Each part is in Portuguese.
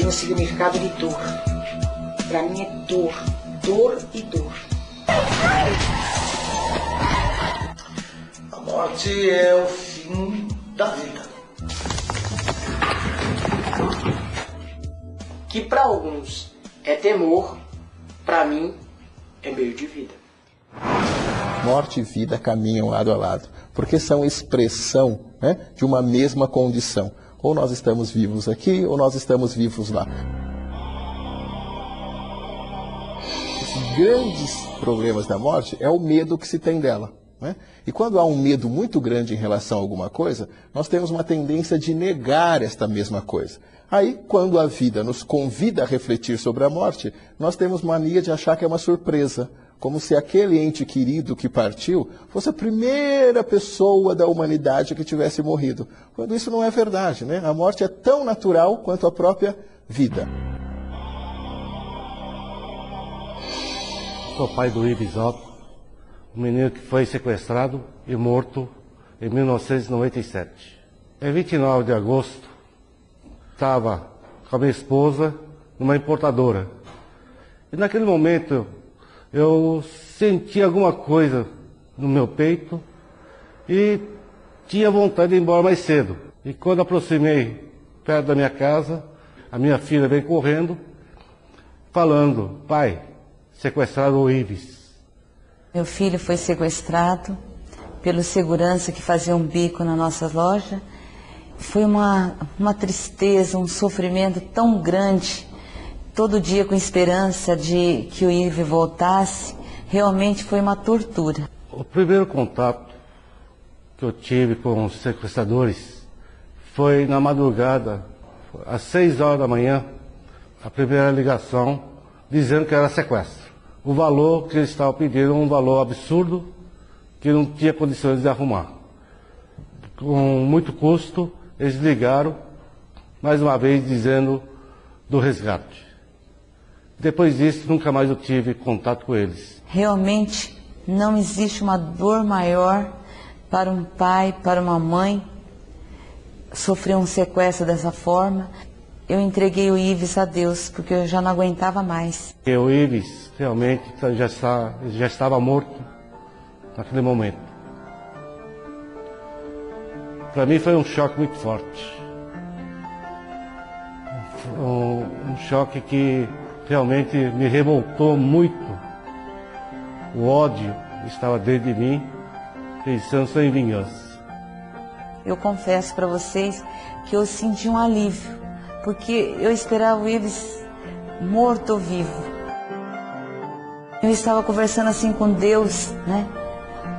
o significado de dor. Para mim é dor, dor e dor. A morte é o fim da vida. Que para alguns é temor, para mim é meio de vida. Morte e vida caminham lado a lado, porque são expressão, né, de uma mesma condição. Ou nós estamos vivos aqui, ou nós estamos vivos lá. Os grandes problemas da morte é o medo que se tem dela, né? E quando há um medo muito grande em relação a alguma coisa, nós temos uma tendência de negar esta mesma coisa. Aí, quando a vida nos convida a refletir sobre a morte, nós temos mania de achar que é uma surpresa, como se aquele ente querido que partiu fosse a primeira pessoa da humanidade que tivesse morrido. Quando isso não é verdade, né? A morte é tão natural quanto a própria vida. Sou pai do Ives Otto, um menino que foi sequestrado e morto em 1997. Em 29 de agosto, estava com a minha esposa numa importadora. E naquele momento eu senti alguma coisa no meu peito e tinha vontade de ir embora mais cedo. E quando aproximei perto da minha casa, a minha filha veio correndo, falando: pai, sequestraram o Ives. Meu filho foi sequestrado pelo segurança que fazia um bico na nossa loja. Foi uma tristeza, um sofrimento tão grande, todo dia com esperança de que o Ives voltasse. Realmente foi uma tortura. O primeiro contato que eu tive com os sequestradores foi na madrugada, às 6 horas da manhã, a primeira ligação dizendo que era sequestro. O valor que eles estavam pedindo, um valor absurdo, que não tinha condições de arrumar. Com muito custo, eles ligaram, mais uma vez, dizendo do resgate. Depois disso, nunca mais eu tive contato com eles. Realmente, não existe uma dor maior para um pai, para uma mãe, sofrer um sequestro dessa forma. Eu entreguei o Ives a Deus, porque eu já não aguentava mais. E o Ives realmente já estava morto naquele momento. Para mim foi um choque muito forte. Um choque que realmente me revoltou muito. O ódio estava dentro de mim, pensando só em vingança. Eu confesso para vocês que eu senti um alívio, porque eu esperava o Ives morto ou vivo. Eu estava conversando assim com Deus, né?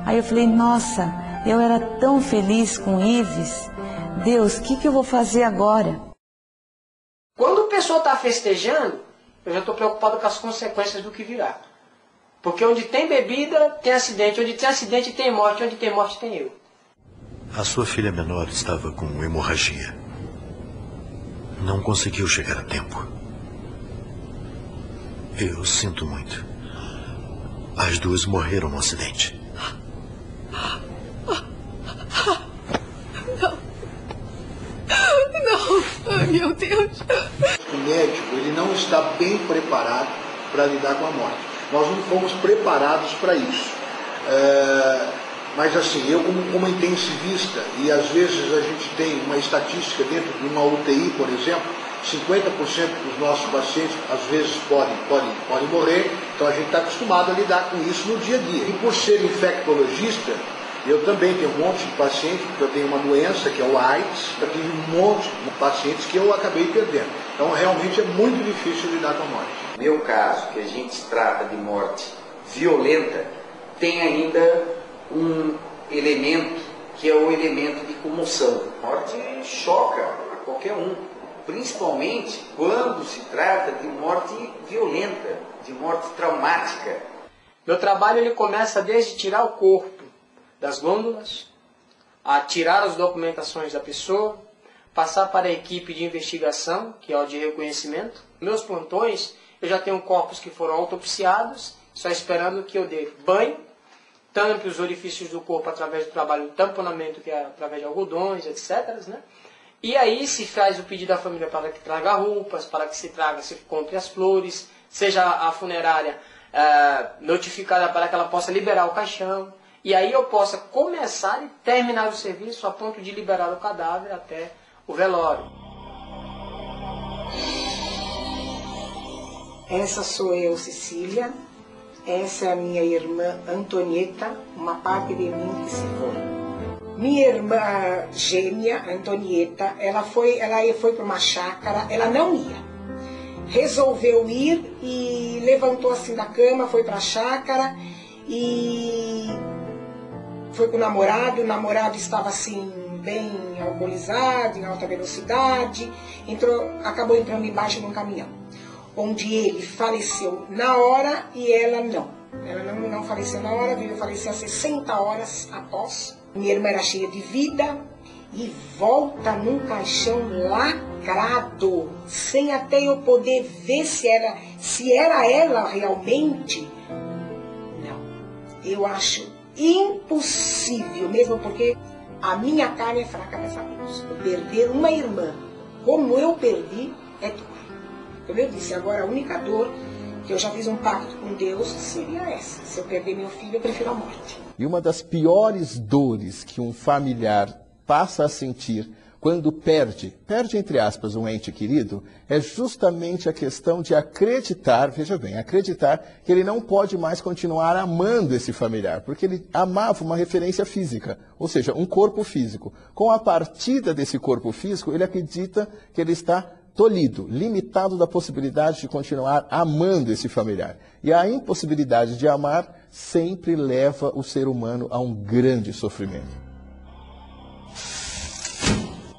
Aí eu falei, nossa, eu era tão feliz com o Ives. Deus, o que eu vou fazer agora? Quando o pessoal está festejando, eu já estou preocupado com as consequências do que virá. Porque onde tem bebida, tem acidente. Onde tem acidente, tem morte. Onde tem morte, tem eu. A sua filha menor estava com hemorragia. Não conseguiu chegar a tempo. Eu sinto muito. As duas morreram no acidente. Não, ai, meu Deus. O médico, ele não está bem preparado para lidar com a morte. Nós não fomos preparados para isso. Mas assim, eu como intensivista, e às vezes a gente tem uma estatística dentro de uma UTI, por exemplo, 50% dos nossos pacientes às vezes podem morrer, então a gente está acostumado a lidar com isso no dia a dia. E por ser infectologista, eu também tenho um monte de pacientes, porque eu tenho uma doença que é o AIDS, eu tive um monte de pacientes que eu acabei perdendo. Então realmente é muito difícil lidar com a morte. No meu caso, que a gente trata de morte violenta, tem ainda um elemento que é o elemento de comoção. A morte choca a qualquer um, principalmente quando se trata de morte violenta, de morte traumática. Meu trabalho ele começa desde tirar o corpo das glândulas, a tirar as documentações da pessoa, passar para a equipe de investigação, que é o de reconhecimento. Meus plantões, eu já tenho corpos que foram autopsiados, só esperando que eu dê banho, tampe os orifícios do corpo através do trabalho de tamponamento, que é através de algodões, etc., né? E aí se faz o pedido da família para que traga roupas, para que se compre as flores, seja a funerária notificada para que ela possa liberar o caixão. E aí eu possa começar e terminar o serviço a ponto de liberar o cadáver até o velório. Essa sou eu, Cecília. Essa é a minha irmã Antonieta, uma parte de mim que se foi. Minha irmã gêmea, Antonieta, ela foi para uma chácara, ela não ia. Resolveu ir e levantou assim da cama, foi para a chácara e foi com o namorado estava assim bem alcoolizado, em alta velocidade, acabou entrando embaixo de um caminhão, onde ele faleceu na hora e ela não. Ela não faleceu na hora, veio falecer 60 horas após. Minha irmã era cheia de vida e volta num caixão lacrado, sem até eu poder ver se era ela realmente. Não, eu acho impossível, mesmo porque a minha carne é fraca nessa cruz. Perder uma irmã como eu perdi é dor. Como eu disse, agora a única dor que eu já fiz um pacto com Deus seria essa. Se eu perder meu filho, eu prefiro a morte. E uma das piores dores que um familiar passa a sentir quando perde entre aspas, um ente querido, é justamente a questão de acreditar, veja bem, acreditar que ele não pode mais continuar amando esse familiar, porque ele amava uma referência física, ou seja, um corpo físico. Com a partida desse corpo físico, ele acredita que ele está tolhido, limitado da possibilidade de continuar amando esse familiar. E a impossibilidade de amar sempre leva o ser humano a um grande sofrimento.